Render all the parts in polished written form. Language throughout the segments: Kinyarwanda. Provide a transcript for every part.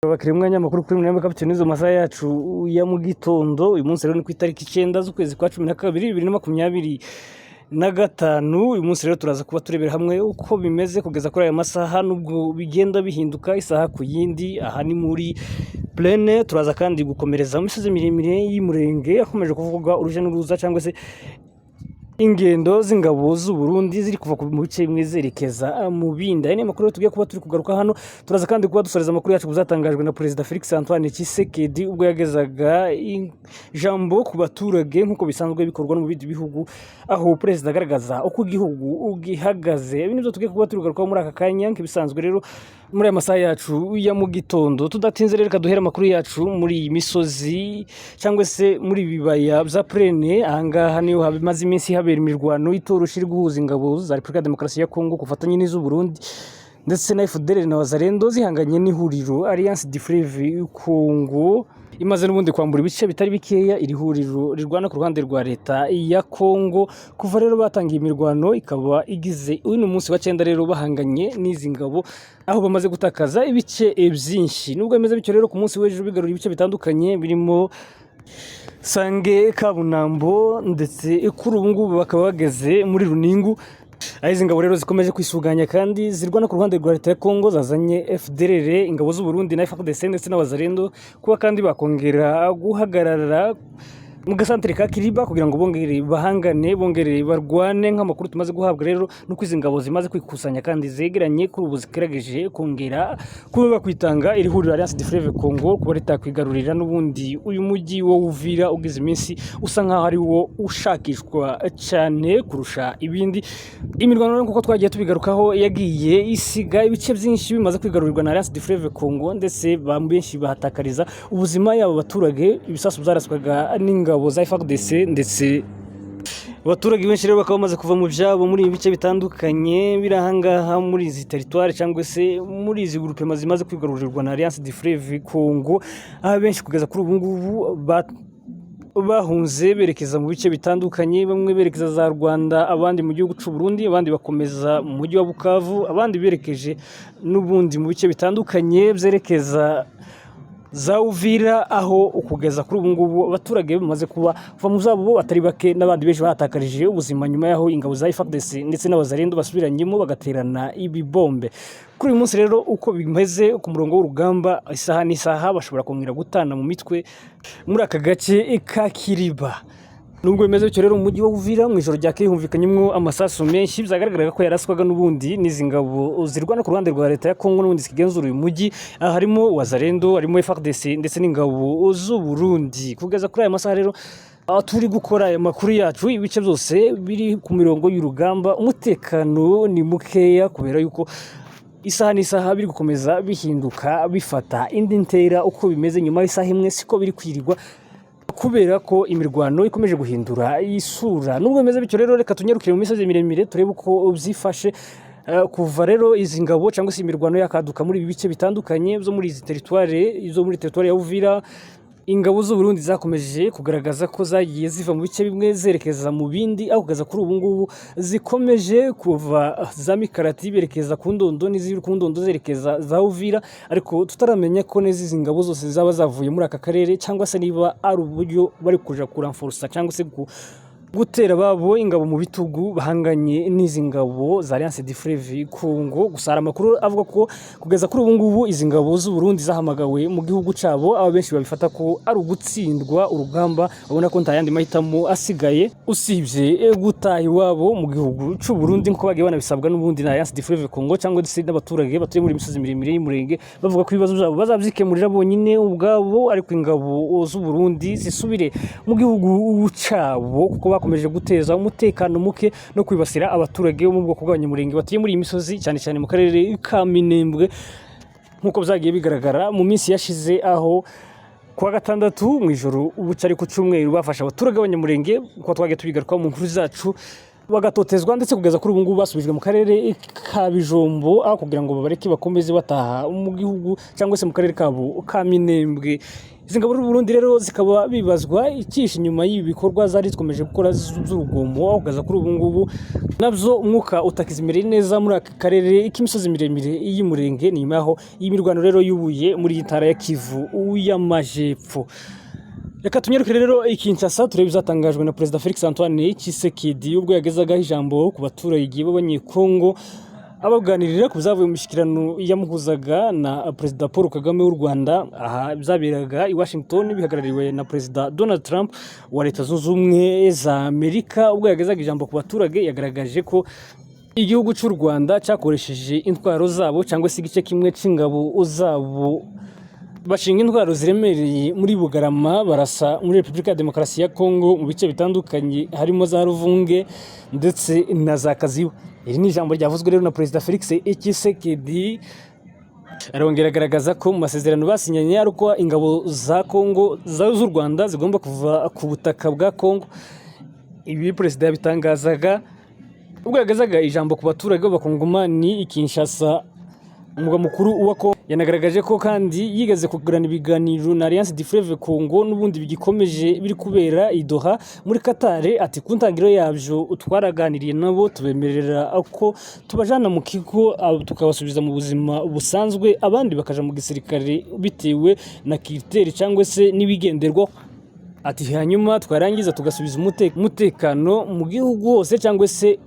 Bakiri umwanya makuru kuri mwe kapiteni zo masaha yacu ya mu gitondo uyu munsi rero ni ku itariki 9 z'ukwezi kwa 12 2025 uyu munsi rero turaza kuba turebera hamwe uko bimeze kugeza kuri aya masaha nubwo bigenda bihinduka isaha ku yindi aha ni muri plene turaza kandi gukomereza mu misozi miremire y'Umurenge akomeje kuvuga uruje n'uruza cyangwa se ingendo z'ingabo z'u Burundi ziri kuva mu bice bimwe zerekeza mu bindi. Aya makuru tugiye kuba turi kugaruka hano. Turaza kandi kuba dusoreza amakuru yacu kuzatangajwe na Perezida Felix Antoine Tshisekedi ubwo yagezaga ijambo ku baturage nk'uko bisanzwe bikorwa no mu bindi bihugu, aho Perezida agaragaza uko igihugu gihagaze. Ibi nibyo tugiye kuba turi kugaruka muri aka kanya nk'ibisanzwe rero muri aya masaha yacu ya mu gitondo. Tudatinze rero kaduhera amakuru yacu muri iyi misozi cyangwa se muri bibaya bya Plene. Ahangaha niho habimaze iminsi habera imirwano itoroshye iri guhuza ingabo za Repubulika ya Demokarasi ya Kongo kufatanya n'iz'u Burundi ndetse na FDLR na Wazalendo zihanganye n'ihuriro Alliance du Fleuve Congo imaze n'ubundi kwambura ibice bitari bikeya. Iri huriro rirwana ku ruhande rwa leta ya Kongo kuva rero batangiye imirwano ikaba igize uyu munsi wa 9 rero bahanganye n'izi ngabo aho bamaze gutakaza ibice byinshi. Nubwo bimeze bityo rero ku munsi w'ejo bigarura ibice bitandukanye birimo Sange, Kabunambo ndetse kuri ubu ngubu bakaba bageze muri Runingu. Izi ngabo rero zikomeje kwisuganya kandi zirwana ku ruhande rwa leta ya Kongo zazanye FDLR, ingabo z'u Burundi na FARDC ndetse n'Abazalendo kuba kandi bakongera guhagarara mu gasantere ka Kiriba kugira ngo bongere bahangane bongere barwane. Nk'amakuru tumaze guhabwa rero nuko izi ngabo zimaze kwikusanya kandi zegeranye kuri ubu zikirageje kongera kuba kwitanga iri huriro Alliance du Fleuve Congo kuba leta kwigarurira n'ubundi uyu mujyi wo Uvira ugize iminsi usa nkaho ari wo ushakishwa cyane kurusha ibindi. Imirwano nkuko twagiye tubigarukaho yagiye isiga ibice byinshi bimaze kwigarurirwa na Alliance du Fleuve Congo ndetse benshi bahatakariza ubuzima yabo baturage. Ibisasu byaraswaga n'ingabo za FARDC ndetse abaturage benshi rero bakaba bamaze kuva mu byabo muri ibi bice bitandukanye birahangaha muri izi territoire cyangwa se muri izi groupe mazimaze kwigarurirwa na Alliance du Fleuve Congo, aho benshi kugeza kuri ubu ngubu bahunze berekeza mu bice bitandukanye. Bamwe berekeza za Rwanda, abandi mu gihugu cy'u Burundi, abandi bakomeza mu mujyi wa Bukavu, abandi berekeje n'ubundi mu bice bitandukanye byerekeza za Uvira, aho ukugeza kuri ubu ngubu abaturage bamaze kuba mu zabo batari bake n'abandi benshi bahatakarije ubuzima nyuma yaho ingabo za FARDC ndetse n'Abazalendo basubiranyemo bagaterana ibibombe. Kuri uyu munsi rero uko bimeze ku murongo w'urugamba isaha n'isaha bashobora kongera gutana mu mitwe muri aka gace ka Kiriba. Nubwo bimeze bityo rero mu mujyi wa Uvira mu ijoro ryakeye humvikanyemo amasasu menshi byagaragaraga ko yaraswaga n'ubundi n'izi ngabo zirwana ku ruhande rwa leta ya Kongo n'ubundi zikigenzura uyu mujyi. Harimo Wazalendo, harimo FARDC ndetse n'ingabo z'u Burundi. Kugeza kuri aya masaha rero turi gukora aya makuru yacu ibice byose biri ku mirongo y'urugamba umutekano ni mukeya kubera yuko isaha n'isaha biri gukomeza bihinduka bifata indi ntera. Uko bimeze nyuma y'isaha imwe siko biri kwirirwa kubera ko imirwano ikomeje guhindura isura. Nubwo bimeze bityo rero reka tunyarukire mu misozi miremire turebe uko byifashe kuva rero izi ngabo cyangwa se imirwano yakaduka muri ibi bice bitandukanye byo muri izi territoire ya Uvira. Ingabo z'u Burundi zakomeje kugaragaza ko zagiye ziva mu bice bimwe zerekeza mu bindi, aho kugeza kuri ubu ngubu zikomeje kuva za Mikarati berekeza ku Ndondo n'iziri ku Ndondo zerekeza za Uvira, ariko tutaramenya ko n'izi ngabo zose zaba zavuye muri aka karere cyangwa se niba ari uburyo bari kuja kuranforsa cyangwa se gutera babo ingabo mu bitugu bahanganye n'izi ngabo za Alliance du Fleuve Congo. Gusa amakuru avuga ko kugeza kuri ubu ngubu izi ngabo z'u Burundi zahamagawe mu gihugu cabo, aba benshi babifata ko ari ugutsindwa urugamba, babona ko nta yandi mahitamo asigaye usibye gutaha iwabo mu gihugu cy'u Burundi nko bagiye banabisabwa n'ubundi na Alliance du Fleuve Congo cyangwa ndetse n'abaturage batuye muri imisozi miremire y'Umurenge bavuga ko ibibazo byabo bazabyikemurira bonyine ubwabo, ariko ingabo z'u Burundi zisubire mu gihugu cabo kuko bakomeje guteza umutekano muke no kwibasira abaturage bo mu bwoko bw'Abanyamurenge batuye muri iyi misozi cyane cyane mu karere ka Minembwe nk'uko byagiye bigaragara mu minsi yashize, aho kuwa gatandatu mu ijoro ubucari ku cyumweru bafasha abaturage b'Abanyamurenge uko twagiye tubigaruka mu nkuru zacu bagatotezwa ndetse kugeza kuri ubu ngubu basubijwe mu karere ka Bijombo aho kugira ngo babareke bakomeze bataha mu gihugu cyangwa se mu karere kabo ka Minembwe. Izi ngabo z'u Burundi rero zikaba bibazwa icyishe inyuma y'ibi bikorwa zari zikomeje gukora z'urugomo aho kugeza kuri ubu ngubu nabyo umwuka utakizimere neza muri aka karere k'imisozi miremire y'Umurenge. Ni nyuma yaho y'imirwano rero yubuye muri iyi ntara ya Kivu y'Amajepfo. Reka tunyarukire rero Kinshasa turebe bizatangajwe na Perezida Felix Antoine Tshisekedi ubwo yagezagaho ijambo ku baturage b'Abanyekongo abaganirira ku byavuye mu mishyikirano yamuhuzaga na Perezida Paul Kagame w'u Rwanda. Aha byaberaga i Washington bihagarariwe na Perezida Donald Trump wa Leta Zunze Ubumwe za Amerika. Ubwo yagezaga ijambo ku baturage yagaragaje ko igihugu cy'u Rwanda cyakoresheje intwaro zabo cyangwa se igice kimwe cy'ingabo zabo bashinga intwaro ziremereye muri Bugarama barasa muri Repubulika ya Demokarasi ya Kongo mu bice bitandukanye harimo za Ruvunge ndetse na za Kaziba. Iri ni ijambo ryavuzwe rero na Perezida Felix Tshisekedi. Arongera agaragaza ko mu masezerano basinyanye ari uko ingabo za Kongo z'u Rwanda zigomba kuva ku butaka bwa Kongo. Ibi Perezida yabitangazaga ubwo yagezaga ijambo ku baturage b'Abakongomani i Kinshasa umugwa mukuru wa Kongo. Yanagaragaje ko kandi yigeze kugirana ibiganiro na Alliance du Fleuve Congo n'ubundi bigikomeje biri kubera i Doha muri Qatar. Ati ku ntangiriro yabyo twaraganiriye nabo tubemerera ko tubajana mu kigo tukabasubiza mu buzima busanzwe abandi bakaja mu gisirikare bitewe na kiriteri cyangwa se n'ibigenderwaho. Ati hanyuma twarangiza tugasubiza umutekano mu gihugu hose cyangwa se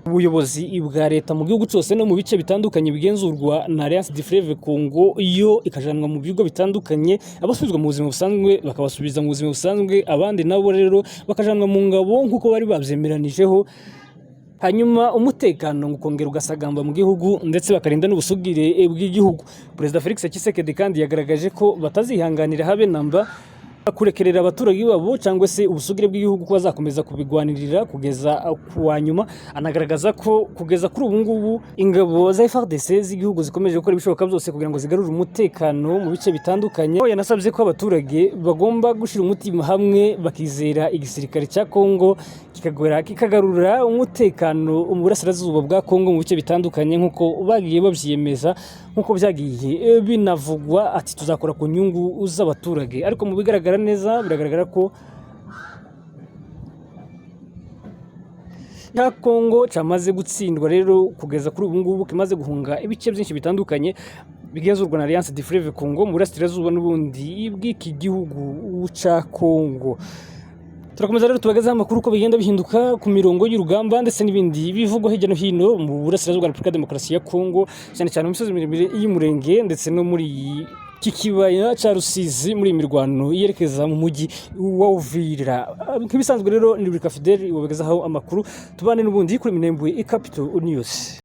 ubuyobozi bwa leta mu gihugu cyose no mu bice bitandukanye bigenzurwa na Alliance du Fleuve Congo iyo ikajanwa mu bigo bitandukanye. Abasubizwa mu buzima busanzwe bakabasubiza mu buzima busanzwe abandi nabo rero bakajanwa mu ngabo nk'uko bari babyemeranijeho. Hanyuma umutekano ngukongera ugasagamba mu gihugu ndetse bakarinda n'ubusugire bw'igihugu. Perezida Felix Tshisekedi kandi yagaragaje ko batazihanganira habe namba kurekerera abaturage babo cyangwa se ubusugire bw'igihugu ko bazakomeza kubigwanirira kugeza kuwa nyuma. Anagaragaza ko kugeza kuri ubu ngubu ingabo za FARDC z'igihugu zikomeje gukora ibishoboka byose kugira ngo zigarure umutekano mu bice bitandukanye. Yanasabye ko abaturage bagomba gushira umutima hamwe bakizera igisirikare cya Kongo kikagarura umutekano mu burasirazuba bwa Kongo mu bice bitandukanye nk'uko bagiye babyiyemeza nk'uko byagiye binavugwa. Ati tuzakora ku nyungu z'abaturage ariko mu bigaragara neza biragaragara ko ya Kongo cyamaze gutsindwa rero kugeza kuri ubu ngubu kimaze guhunga ibice byinshi bitandukanye bigenzurwa na Alliance du Fleuve Congo mu burasirazuba n'ubundi bw'iki gihugu cya Kongo. Turakomeza rero tubagezaho amakuru uko bigenda bihinduka ku mirongo y'urugamba ndetse n'ibindi bivugwa hirya no hino mu burasirazuba bwa Repubulika ya Demokarasi ya Kongo cyane cyane mu misozi miremire y'Umurenge ndetse no muri iki kibaya cya Rusizi muri imirwano yerekeza mu mujyi wa Uvira. Nk'ibisanzwe rero ni Rika Fidel wabagezaho amakuru tubane n'ubundi kuri Minembwe Capital News.